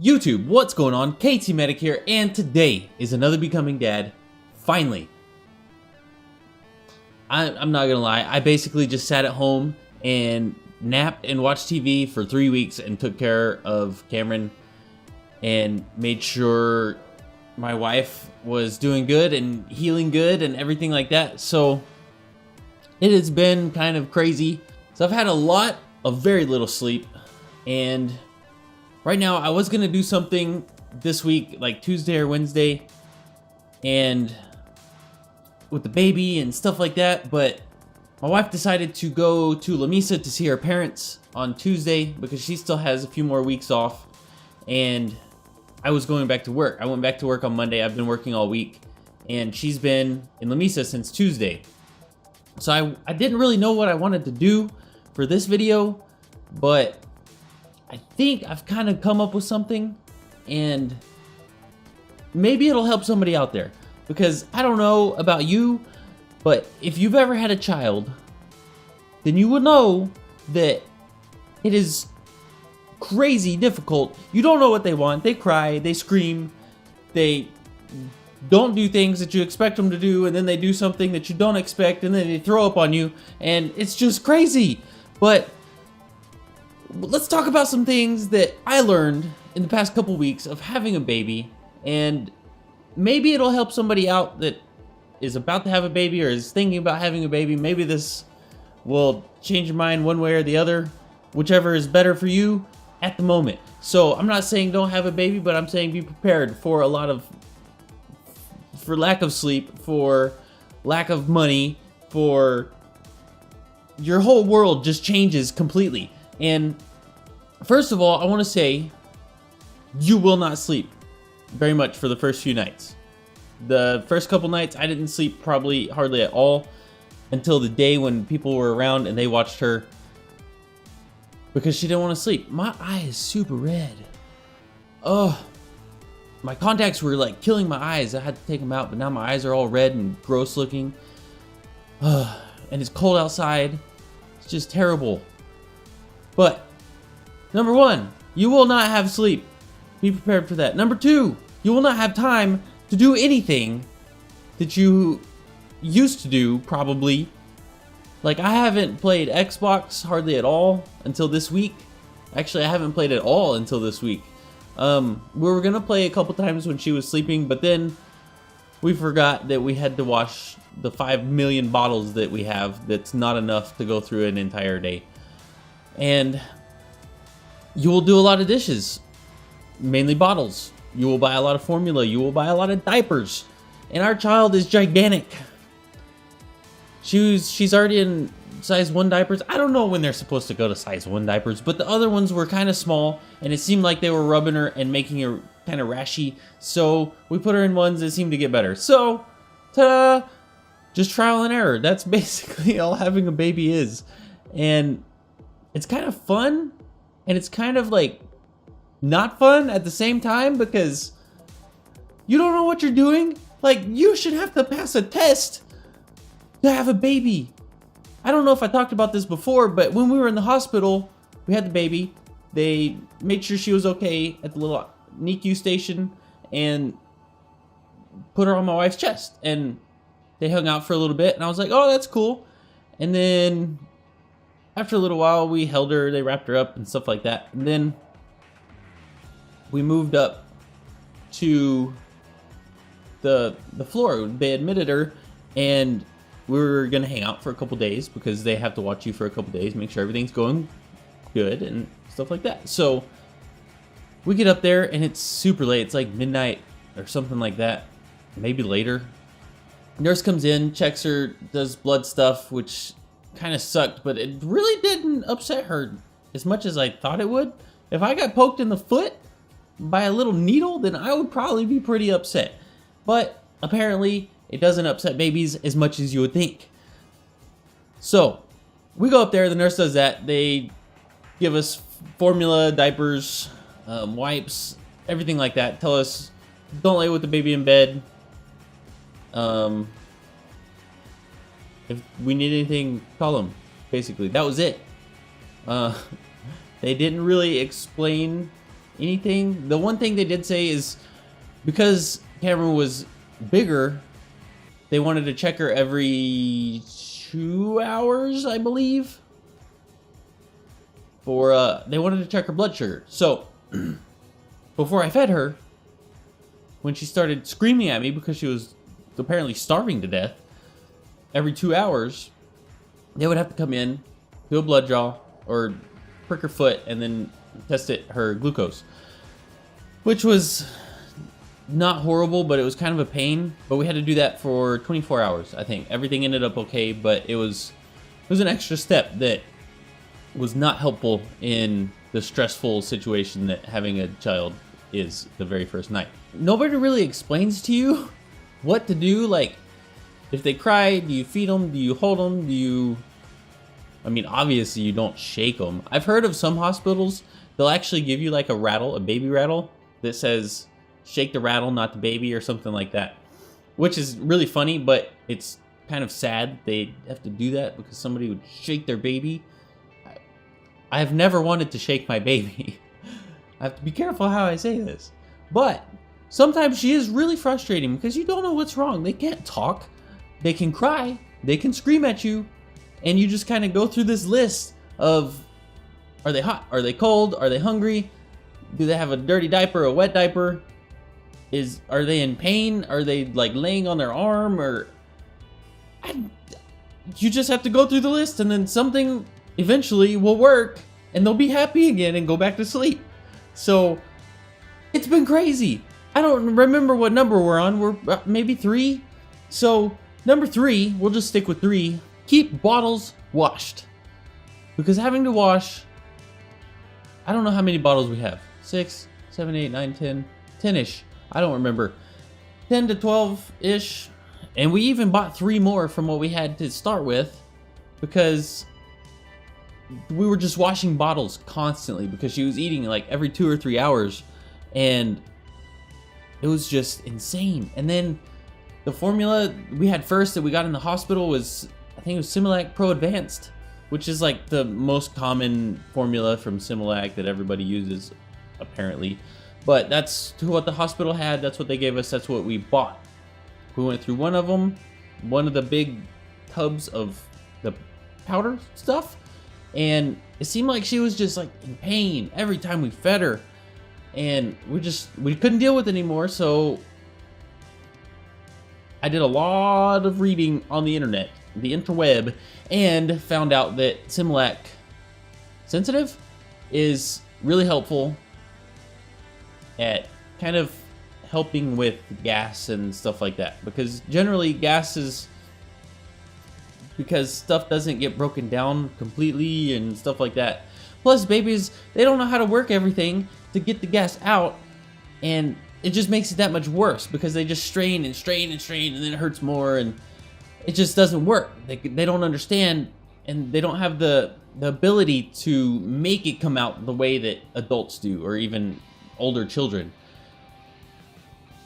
YouTube, what's going on? KT Medic here, and today is another Becoming Dad. Finally. I'm not gonna lie, I basically just sat at home and napped and watched TV for 3 weeks and took care of Cameron and made sure my wife was doing good and healing good and everything like that. So it has been kind of crazy. So I've had a lot of very little sleep, and right now I was gonna do something this week, like Tuesday or Wednesday, and with the baby and stuff like that, but my wife decided to go to La Mesa to see her parents on Tuesday because she still has a few more weeks off, and I was going back to work. I went back to work on Monday. I've been working all week, and she's been in La Mesa since Tuesday. So I didn't really know what I wanted to do for this video, but I think I've kind of come up with something, and maybe it'll help somebody out there. Because I don't know about you, but if you've ever had a child, then you will know that it is crazy difficult. You don't know what they want. They cry, they scream, they don't do things that you expect them to do, and then they do something that you don't expect, and then they throw up on you, and it's just crazy. But let's talk about some things that I learned in the past couple weeks of having a baby, and maybe it'll help somebody out that is about to have a baby or is thinking about having a baby. Maybe this will change your mind one way or the other, whichever is better for you at the moment. So I'm not saying don't have a baby, but I'm saying be prepared for a lot of, for lack of sleep, for lack of money, for your whole world just changes completely. And first of all, I want to say you will not sleep very much for the first few nights. The first couple nights I didn't sleep probably hardly at all until the day when people were around and they watched her because she didn't want to sleep. My eye is super red. Oh, my contacts were like killing my eyes. I had to take them out, but now my eyes are all red and gross looking. And it's cold outside. It's just terrible. But number one, you will not have sleep. Be prepared for that. Number two, you will not have time to do anything that you used to do, probably. Like, I haven't played Xbox hardly at all until this week. Actually, I haven't played at all until this week. We were gonna play a couple times when she was sleeping, but then we forgot that we had to wash the 5 million bottles that we have. That's not enough to go through an entire day. And you will do a lot of dishes, mainly bottles. You will buy a lot of formula. You will buy a lot of diapers. And our child is gigantic. She's already in size 1 diapers. I don't know when they're supposed to go to size 1 diapers, but the other ones were kind of small, and it seemed like they were rubbing her and making her kind of rashy. So we put her in ones that seemed to get better. So, ta-da! Just trial and error. That's basically all having a baby is. And it's kind of fun, and it's kind of like not fun at the same time because you don't know what you're doing. Like, you should have to pass a test to have a baby. I don't know if I talked about this before, but when we were in the hospital, we had the baby. They made sure she was okay at the little NICU station and put her on my wife's chest. And they hung out for a little bit, and I was like, oh, that's cool. And then after a little while, we held her, they wrapped her up and stuff like that. And then we moved up to the floor. They admitted her, and we were gonna hang out for a couple days because they have to watch you for a couple days, make sure everything's going good and stuff like that. So we get up there, and it's super late. It's like midnight or something like that, maybe later. Nurse comes in, checks her, does blood stuff, which kind of sucked, but it really didn't upset her as much as I thought it would. If I got poked in the foot by a little needle, then I would probably be pretty upset. But apparently it doesn't upset babies as much as you would think. So we go up there, the nurse does that. They give us formula, diapers, wipes, everything like that. Tell us don't lay with the baby in bed. If we need anything, call them. Basically, that was it. They didn't really explain anything. The one thing they did say is because Cameron was bigger, they wanted to check her every 2 hours, I believe. They wanted to check her blood sugar. So before I fed her, when she started screaming at me because she was apparently starving to death, every 2 hours, they would have to come in, do a blood draw, or prick her foot, and then test her glucose. Which was not horrible, but it was kind of a pain. But we had to do that for 24 hours, I think. Everything ended up okay, but it was an extra step that was not helpful in the stressful situation that having a child is the very first night. Nobody really explains to you what to do. Like, if they cry, do you feed them? Do you hold them? I mean, obviously you don't shake them. I've heard of some hospitals, they'll actually give you like a rattle, a baby rattle, that says, shake the rattle, not the baby, or something like that. Which is really funny, but it's kind of sad they have to do that because somebody would shake their baby. I've never wanted to shake my baby. I have to be careful how I say this. But sometimes she is really frustrating because you don't know what's wrong. They can't talk. They can cry. They can scream at you. And you just kind of go through this list of, are they hot? Are they cold? Are they hungry? Do they have a dirty diaper, a wet diaper? Are they in pain? Are they like laying on their arm? You just have to go through the list, and then something eventually will work and they'll be happy again and go back to sleep. So it's been crazy. I don't remember what number we're on. We're maybe 3. So number 3, we'll just stick with 3. Keep bottles washed. Because having to wash, I don't know how many bottles we have. 6, 7, 8, 9, 10, 10-ish. I don't remember. 10 to 12-ish. And we even bought 3 more from what we had to start with because we were just washing bottles constantly because she was eating like every 2 or 3 hours, and it was just insane. And then the formula we had first that we got in the hospital was, I think it was Similac Pro Advanced, which is like the most common formula from Similac that everybody uses apparently. But that's what the hospital had, that's what they gave us, that's what we bought. We went through one of them, one of the big tubs of the powder stuff, and it seemed like she was just like in pain every time we fed her, and we couldn't deal with it anymore. So I did a lot of reading on the internet, the interweb, and found out that Similac Sensitive is really helpful at kind of helping with gas and stuff like that, because generally gas is because stuff doesn't get broken down completely and stuff like that. Plus babies, they don't know how to work everything to get the gas out, and it just makes it that much worse because they just strain and strain and strain, and then it hurts more, and it just doesn't work. They don't understand, and they don't have the ability to make it come out the way that adults do, or even older children.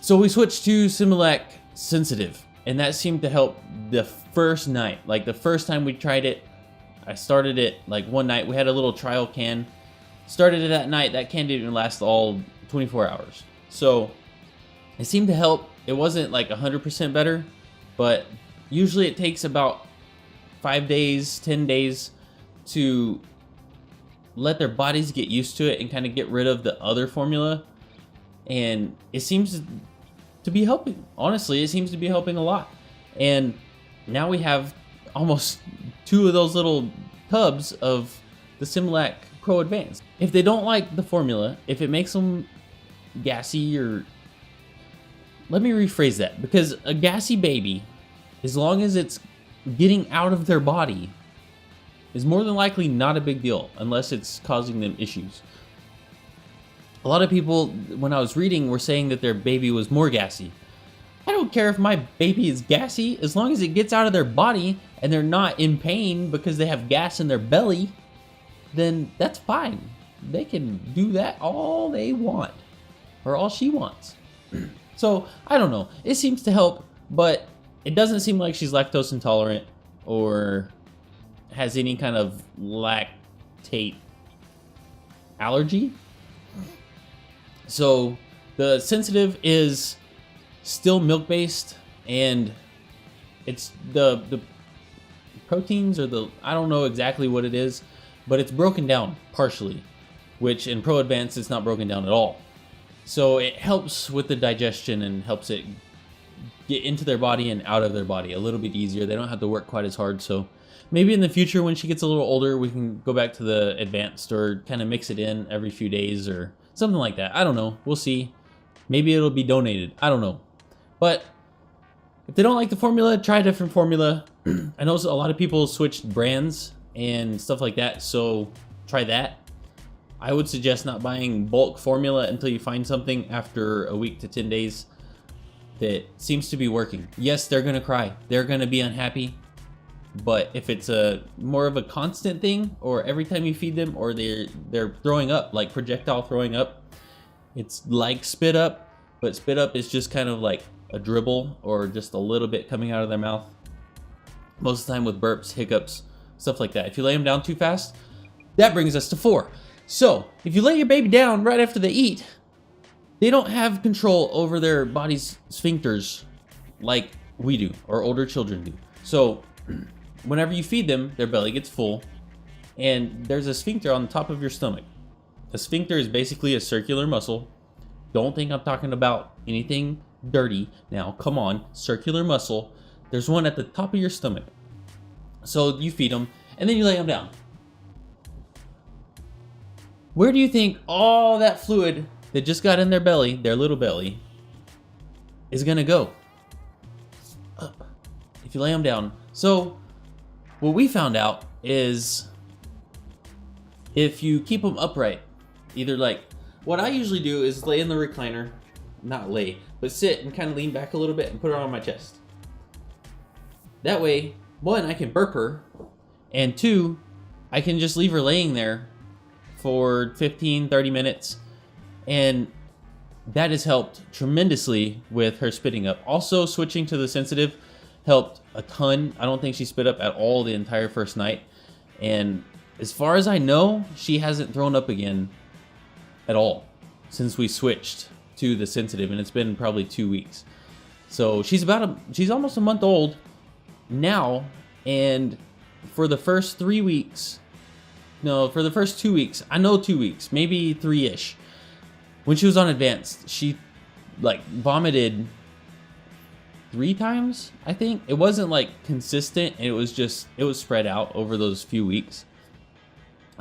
So we switched to Similac Sensitive, and that seemed to help the first night. Like the first time we tried it, I started it like one night. We had a little trial can. Started it that night. That can didn't even last all 24 hours. So it seemed to help. It wasn't like 100% better, but usually it takes about 5 days, 10 days to let their bodies get used to it and kind of get rid of the other formula. And it seems to be helping. Honestly, it seems to be helping a lot. And now we have almost 2 of those little tubs of the Similac Pro Advanced. If they don't like the formula, if it makes them gassy, or let me rephrase that, because a gassy baby, as long as it's getting out of their body, is more than likely not a big deal unless it's causing them issues. A lot of people, when I was reading, were saying that their baby was more gassy. I don't care if my baby is gassy, as long as it gets out of their body and they're not in pain because they have gas in their belly, then that's fine. They can do that all they want, or all she wants. So, I don't know. It seems to help, but it doesn't seem like she's lactose intolerant or has any kind of lactate allergy. So the sensitive is still milk based, and it's the proteins, or I don't know exactly what it is, but it's broken down partially, which in Pro Advanced it's not broken down at all. So it helps with the digestion and helps it get into their body and out of their body a little bit easier. They don't have to work quite as hard. So maybe in the future when she gets a little older, we can go back to the advanced, or kind of mix it in every few days or something like that. I don't know. We'll see. Maybe it'll be donated. I don't know. But if they don't like the formula, try a different formula. I know a lot of people switched brands and stuff like that, so try that. I would suggest not buying bulk formula until you find something after a week to 10 days that seems to be working. Yes, they're gonna cry. They're gonna be unhappy. But if it's a more of a constant thing, or every time you feed them, or they're throwing up, like projectile throwing up, it's like spit up, but spit up is just kind of like a dribble or just a little bit coming out of their mouth. Most of the time with burps, hiccups, stuff like that. If you lay them down too fast, that brings us to 4. So if you lay your baby down right after they eat, they don't have control over their body's sphincters like we do, or older children do. So whenever you feed them, their belly gets full, and there's a sphincter on the top of your stomach. A sphincter is basically a circular muscle. Don't think I'm talking about anything dirty now. Come on, circular muscle. There's one at the top of your stomach. So you feed them, and then you lay them down. Where do you think all that fluid that just got in their belly, their little belly, is gonna go? Up. If you lay them down. So what we found out is if you keep them upright, either like what I usually do is lay in the recliner, not lay, but sit and kind of lean back a little bit and put her on my chest. That way, 1, I can burp her, and 2, I can just leave her laying there for 15-30 minutes, and that has helped tremendously with her spitting up. Also, switching to the sensitive helped a ton. I don't think she spit up at all the entire first night, and as far as I know, she hasn't thrown up again at all since we switched to the sensitive, and it's been probably 2 weeks. So she's almost a month old now, and for the first 3 weeks, no, for the first 2 weeks, I know 2 weeks, maybe 3-ish, when she was on advanced, she like vomited 3 times, I think. It wasn't like consistent, it was spread out over those few weeks.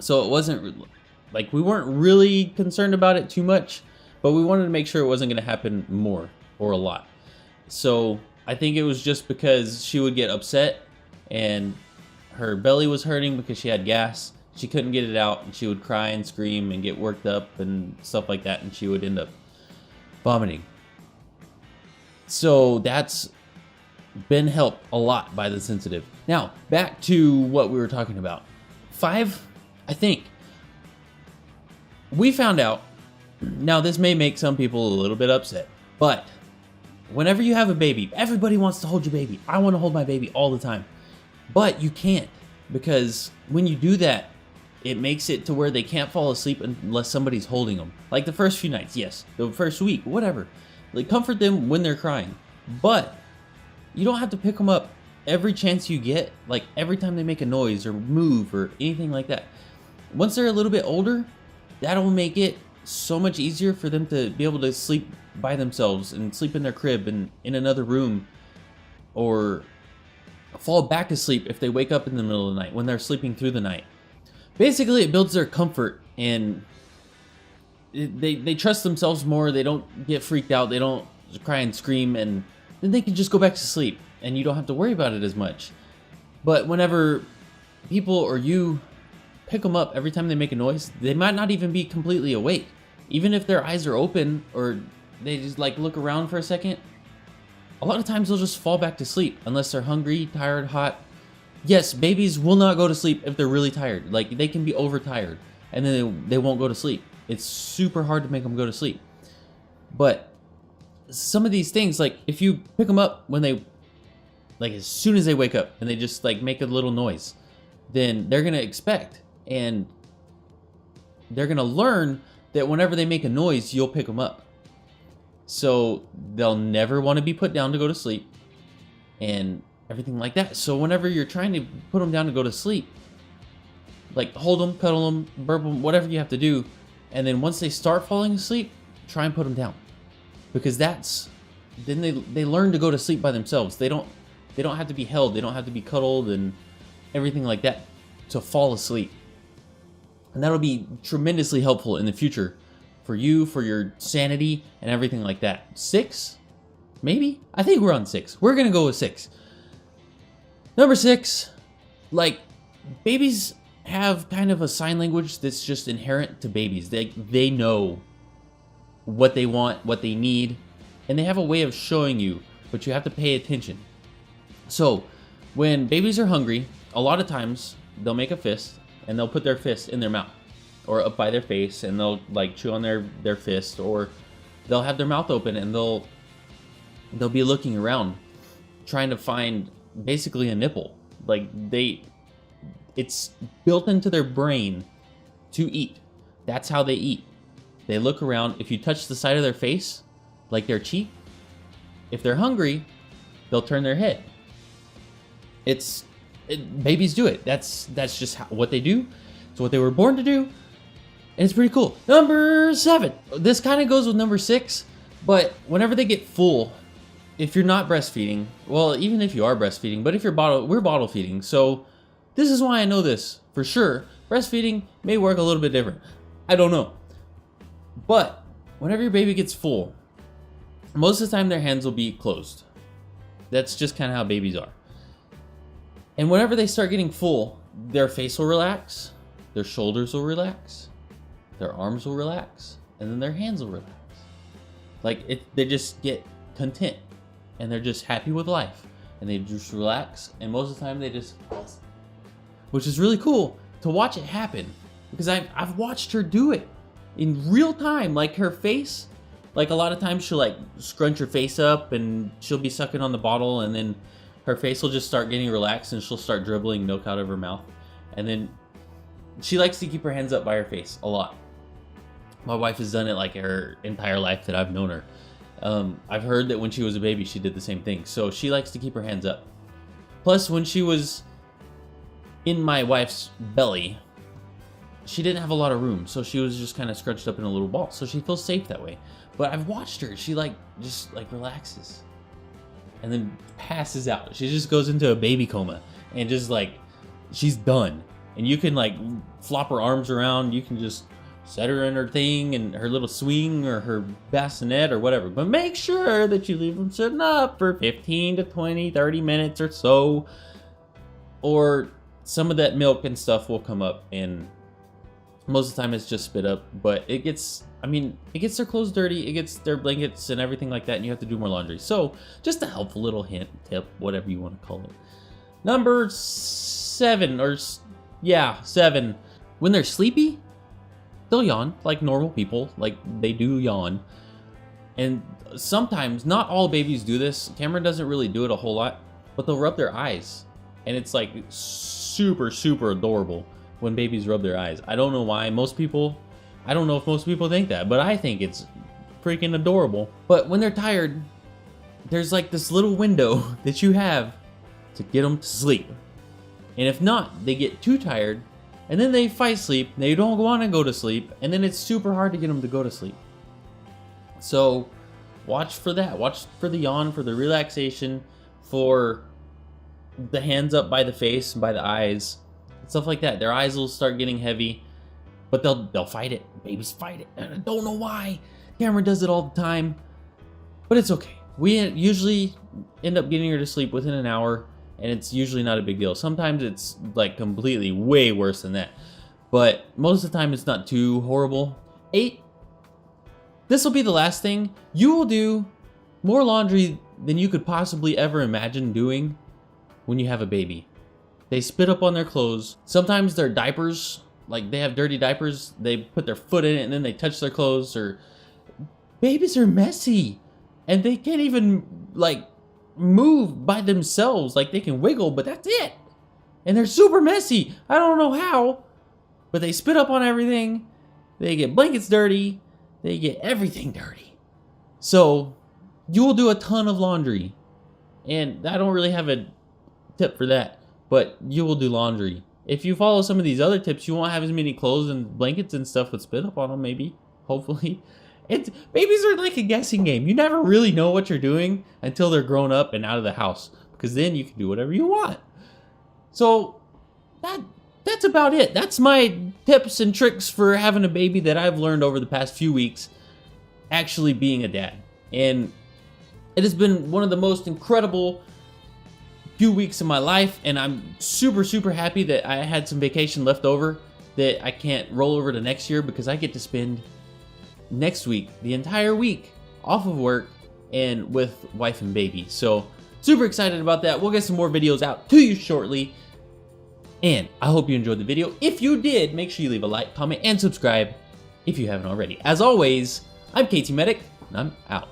So it wasn't like, we weren't really concerned about it too much, but we wanted to make sure it wasn't going to happen more or a lot. So I think it was just because she would get upset and her belly was hurting because she had gas. She couldn't get it out, and she would cry and scream and get worked up and stuff like that, and she would end up vomiting. So that's been helped a lot by the sensitive. Now, back to what we were talking about. 5, I think. We found out, now this may make some people a little bit upset, but whenever you have a baby, everybody wants to hold your baby. I want to hold my baby all the time. But you can't, because when you do that, it makes it to where they can't fall asleep unless somebody's holding them. Like the first few nights, yes. The first week, whatever. Like, comfort them when they're crying. But you don't have to pick them up every chance you get, like every time they make a noise or move or anything like that. Once they're a little bit older, that'll make it so much easier for them to be able to sleep by themselves and sleep in their crib and in another room, or fall back asleep if they wake up in the middle of the night when they're sleeping through the night. Basically, it builds their comfort, and they trust themselves more. They don't get freaked out. They don't cry and scream, and then they can just go back to sleep, and you don't have to worry about it as much. But whenever people or you pick them up every time they make a noise, they might not even be completely awake. Even if their eyes are open, or they just like look around for a second, a lot of times they'll just fall back to sleep unless they're hungry, tired, hot. Yes, babies will not go to sleep if they're really tired. Like, they can be overtired, and then they won't go to sleep. It's super hard to make them go to sleep. But some of these things, like if you pick them up when they, like as soon as they wake up and they just like make a little noise, then they're going to expect, and they're going to learn that whenever they make a noise, you'll pick them up. So they'll never want to be put down to go to sleep and everything like that. So whenever you're trying to put them down to go to sleep, like hold them, cuddle them, burp them, whatever you have to do. And then once they start falling asleep, try and put them down. Because then they learn to go to sleep by themselves. They don't have to be held. They don't have to be cuddled and everything like that to fall asleep. And that'll be tremendously helpful in the future for you, for your sanity and everything like that. 6? Maybe? I think we're on 6. We're going to go with 6. Number 6, like, babies have kind of a sign language that's just inherent to babies. They know what they want, what they need, and they have a way of showing you, but you have to pay attention. So, when babies are hungry, a lot of times they'll make a fist and they'll put their fist in their mouth or up by their face, and they'll like chew on their fist, or they'll have their mouth open and they'll be looking around trying to find basically a nipple. Like it's built into their brain to eat. That's how they eat. They look around. If you touch the side of their face, like their cheek, if they're hungry, they'll turn their head. Babies do it. That's just what they do. It's what they were born to do. And it's pretty cool. Number 7. This kind of goes with number 6, but whenever they get full, if you're not breastfeeding, well, even if you are breastfeeding, but if we're bottle feeding. So this is why I know this for sure. Breastfeeding may work a little bit different. I don't know. But whenever your baby gets full, most of the time their hands will be closed. That's just kind of how babies are. And whenever they start getting full, their face will relax, their shoulders will relax, their arms will relax, and then their hands will relax. Like they just get content, and they're just happy with life, and they just relax. And most of the time they just, which is really cool to watch it happen, because I've watched her do it in real time. Like her face, like a lot of times she'll like scrunch her face up and she'll be sucking on the bottle, and then her face will just start getting relaxed and she'll start dribbling milk out of her mouth. And then she likes to keep her hands up by her face a lot. My wife has done it like her entire life that I've known her. I've heard that when she was a baby, she did the same thing. So she likes to keep her hands up. Plus, when she was in my wife's belly, she didn't have a lot of room. So she was just kind of scrunched up in a little ball. So she feels safe that way. But I've watched her. She just relaxes and then passes out. She just goes into a baby coma and just she's done. And you can flop her arms around. You can just set her in her thing and her little swing or her bassinet or whatever. But make sure that you leave them sitting up for 15 to 20, 30 minutes or so. Or some of that milk and stuff will come up, and most of the time it's just spit up. But it gets their clothes dirty, it gets their blankets and everything like that, and you have to do more laundry. So just a helpful little hint, tip, whatever you want to call it. Number 7, 7. When they're sleepy, they'll yawn like normal people. They do yawn. And sometimes, not all babies do this. Cameron doesn't really do it a whole lot, but they'll rub their eyes. And it's super, super adorable when babies rub their eyes. I don't know why. I don't know if most people think that, but I think it's freaking adorable. But when they're tired, there's this little window that you have to get them to sleep. And if not, they get too tired, and then they fight sleep. They don't want to go to sleep, and then it's super hard to get them to go to sleep. So watch for that. Watch for the yawn, for the relaxation, for the hands up by the face and by the eyes, stuff like that. Their eyes will start getting heavy, but they'll fight it. Babies fight it, and I don't know why. Cameron does it all the time, but it's okay. We usually end up getting her to sleep within an hour, and it's usually not a big deal. Sometimes it's completely way worse than that, but most of the time it's not too horrible. 8. This will be the last thing. You will do more laundry than you could possibly ever imagine doing when you have a baby. They spit up on their clothes. Sometimes their diapers, they have dirty diapers, they put their foot in it and then they touch their clothes. Or babies are messy, and they can't even move by themselves. They can wiggle, but that's it. And they're super messy. I don't know how, but they spit up on everything. they get blankets dirty, they get everything dirty. So you will do a ton of laundry. And I don't really have a tip for that, but you will do laundry. If you follow some of these other tips, you won't have as many clothes and blankets and stuff with spit up on them, maybe. Hopefully. Babies are like a guessing game. You never really know what you're doing until they're grown up and out of the house, because then you can do whatever you want. So that's about it. That's my tips and tricks for having a baby that I've learned over the past few weeks actually being a dad. And it has been one of the most incredible few weeks of my life, and I'm super, super happy that I had some vacation left over that I can't roll over to next year, because I get to spend next week, the entire week, off of work and with wife and baby. So super excited about that. We'll get some more videos out to you shortly, and I hope you enjoyed the video. If you did, make sure you leave a like, comment, and subscribe if you haven't already. As always, I'm KT Medic, and I'm out.